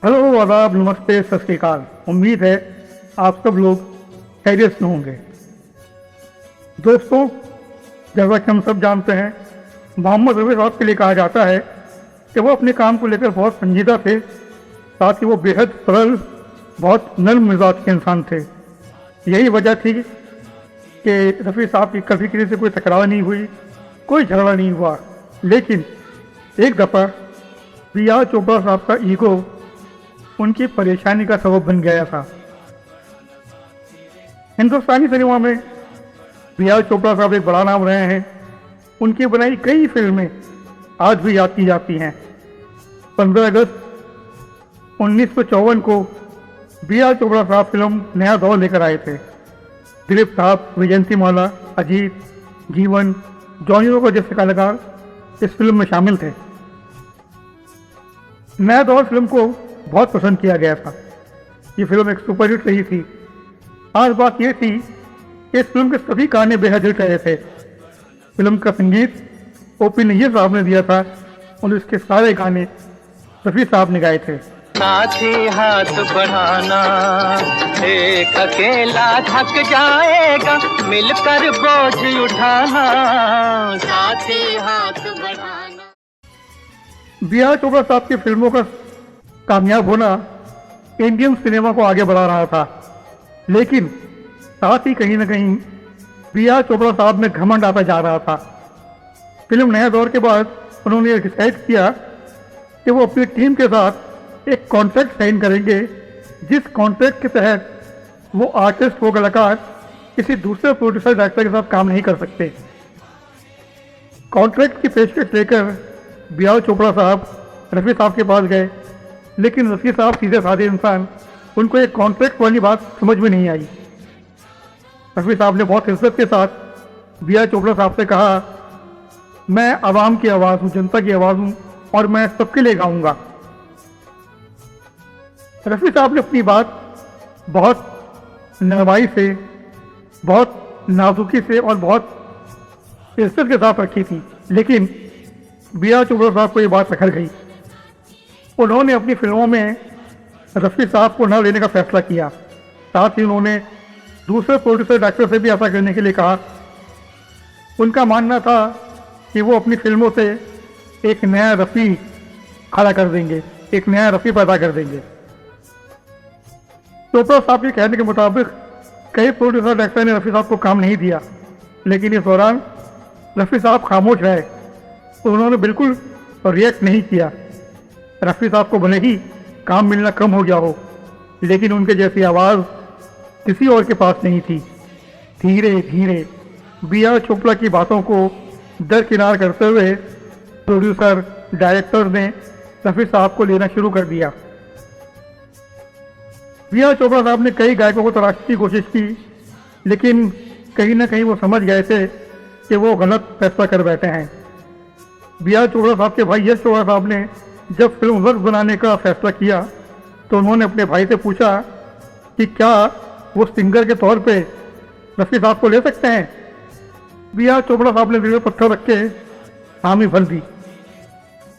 Hello, आदाब, नमस्ते, सत श्री अकाल। उम्मीद है आप सब लोग खैरियत से होंगे। दोस्तों, जैसा कि हम सब जानते हैं, मोहम्मद रफ़ी साहब के लिए कहा जाता है कि वो अपने काम को लेकर बहुत संजीदा थे, साथ ही वो बेहद सरल, बहुत नर्म मिजाज के इंसान थे। यही वजह थी कि रफ़ी साहब की कभी किसी से कोई तकरार नहीं हुई, कोई झगड़ा नहीं हुआ। लेकिन एक दफ़ा बी.आर. चोपड़ा साहब का ईगो उनकी परेशानी का सबब बन गया था। हिंदुस्तानी सिनेमा में बी.आर. चोपड़ा साहब एक बड़ा नाम रहे हैं। उनकी बनाई कई फिल्में आज भी याद की जाती हैं। 15 अगस्त 1954 को बी.आर. चोपड़ा साहब फिल्म नया दौर लेकर आए थे। दिलीप साहब, विजयंतीमाला, अजीत, जीवन, जॉनी रोकर जैसे कलाकार इस फिल्म में शामिल थे। नया दौर फिल्म को बहुत पसंद किया गया था। ये फिल्म एक सुपरहिट रही थी। आज बात ये थी कि इस फिल्म के सभी गाने बेहद हिट रहे थे। फिल्म का संगीत O.P. नैयर साहब ने दिया था और इसके सारे गाने रफ़ी साहब ने गाए थे। साथी हाथ बढ़ाना, एक अकेला थक जाएगा, मिलकर बोझ उठाना, साथी हाथ बढ़ाना। बी.आर. चोपड़ा साहब की फिल्मों का कामयाब होना इंडियन सिनेमा को आगे बढ़ा रहा था, लेकिन साथ ही कहीं ना कहीं बी.आर. चोपड़ा साहब में घमंड आता जा रहा था। फिल्म नया दौर के बाद उन्होंने डिसाइड किया कि वो अपनी टीम के साथ एक कॉन्ट्रैक्ट साइन करेंगे, जिस कॉन्ट्रैक्ट के तहत वो आर्टिस्ट, वो कलाकार किसी दूसरे प्रोड्यूसर डायरेक्टर के साथ काम नहीं कर सकते। कॉन्ट्रैक्ट की पेशकश लेकर बी.आर. चोपड़ा साहब रफ़ी साहब के पास गए, लेकिन रफ़ी साहब सीधे साधे इंसान, उनको एक कॉन्ट्रैक्ट वाली बात समझ में नहीं आई। रफ़ी साहब ने बहुत इज्जत के साथ बी.आर. चोपड़ा साहब से कहा, मैं आवाम की आवाज़ हूँ, जनता की आवाज़ हूँ और मैं सबके लिए गाऊंगा। रफ़ी साहब ने अपनी बात बहुत नरमाई से, बहुत नाजुकी से और बहुत इज्जत के साथ रखी थी, लेकिन बी.आर. चोपड़ा साहब को ये बात रखल गई। उन्होंने अपनी फिल्मों में रफ़ी साहब को न लेने का फैसला किया। साथ ही उन्होंने दूसरे प्रोड्यूसर डायरेक्टर से भी ऐसा करने के लिए कहा। उनका मानना था कि वो अपनी फिल्मों से एक नया रफ़ी खड़ा कर देंगे, एक नया रफ़ी पैदा कर देंगे। चोपड़ा साहब के कहने के मुताबिक कई प्रोड्यूसर डायरेक्टर ने रफ़ी साहब को काम नहीं दिया, लेकिन इस दौरान रफ़ी साहब खामोश रहे, तो उन्होंने बिल्कुल रिएक्ट नहीं किया। रफ़ी साहब को भले ही काम मिलना कम हो गया हो, लेकिन उनके जैसी आवाज़ किसी और के पास नहीं थी। धीरे धीरे बी.आर. चोपड़ा की बातों को दरकिनार करते हुए प्रोड्यूसर, डायरेक्टर ने रफ़ी साहब को लेना शुरू कर दिया। बी.आर. चोपड़ा साहब ने कई गायकों को तलाशने की कोशिश की, लेकिन कहीं ना कहीं वो समझ गए थे कि वो गलत फैसला कर बैठे हैं। बी.आर. चोपड़ा साहब के भाई यश चोपड़ा साहब ने जब फिल्म वक्त बनाने का फैसला किया, तो उन्होंने अपने भाई से पूछा कि क्या वो सिंगर के तौर पे रफ़ी साहब को ले सकते हैं। बी.आर. चोपड़ा साहब ने दिल में पत्थर रख के हामी भर दी।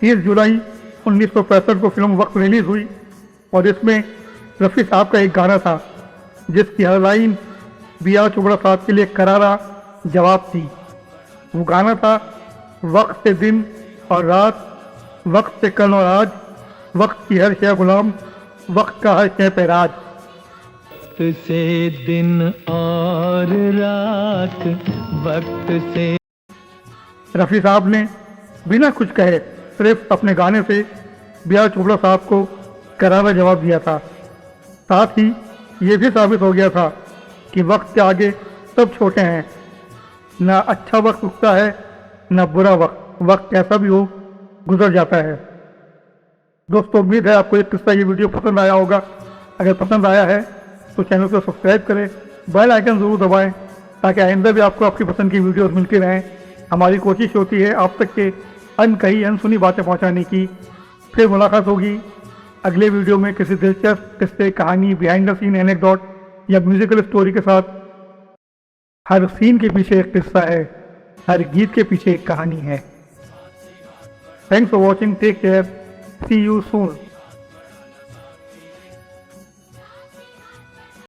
30 जुलाई 1965 को फिल्म वक्त रिलीज हुई और इसमें रफ़ी साहब का एक गाना था, जिसकी हर लाइन बी.आर. चोपड़ा साहब के लिए करारा जवाब थी। वो गाना था, वक्त से दिन और रात, वक्त से कल और आज, वक्त की हर शय गुलाम, वक्त का हर शय पे राज। वक्त से दिन और रात, वक्त से। रफ़ी साहब ने बिना कुछ कहे सिर्फ अपने गाने से बी.आर. चोपड़ा साहब को करारा जवाब दिया था। साथ ही ये भी साबित हो गया था कि वक्त के आगे सब छोटे हैं। ना अच्छा वक्त रुकता है, ना बुरा वक्त। वक्त कैसा भी हो, गुजर जाता है। दोस्तों, उम्मीद है आपको ये किस्सा, ये वीडियो पसंद आया होगा। अगर पसंद आया है तो चैनल को सब्सक्राइब करें, बेल आइकन ज़रूर दबाएं, ताकि आइंदा भी आपको आपकी पसंद की वीडियोस मिलती रहें। हमारी कोशिश होती है आप तक के अनकही, अनसुनी बातें पहुंचाने की। फिर मुलाकात होगी अगले वीडियो में किसी दिलचस्प किस्से, कहानी, बिहाइंड द सीन एनेक्डोट या म्यूजिकल स्टोरी के साथ। हर सीन के पीछे एक किस्सा है, हर गीत के पीछे एक कहानी है। Thanks for watching, take care, see you soon.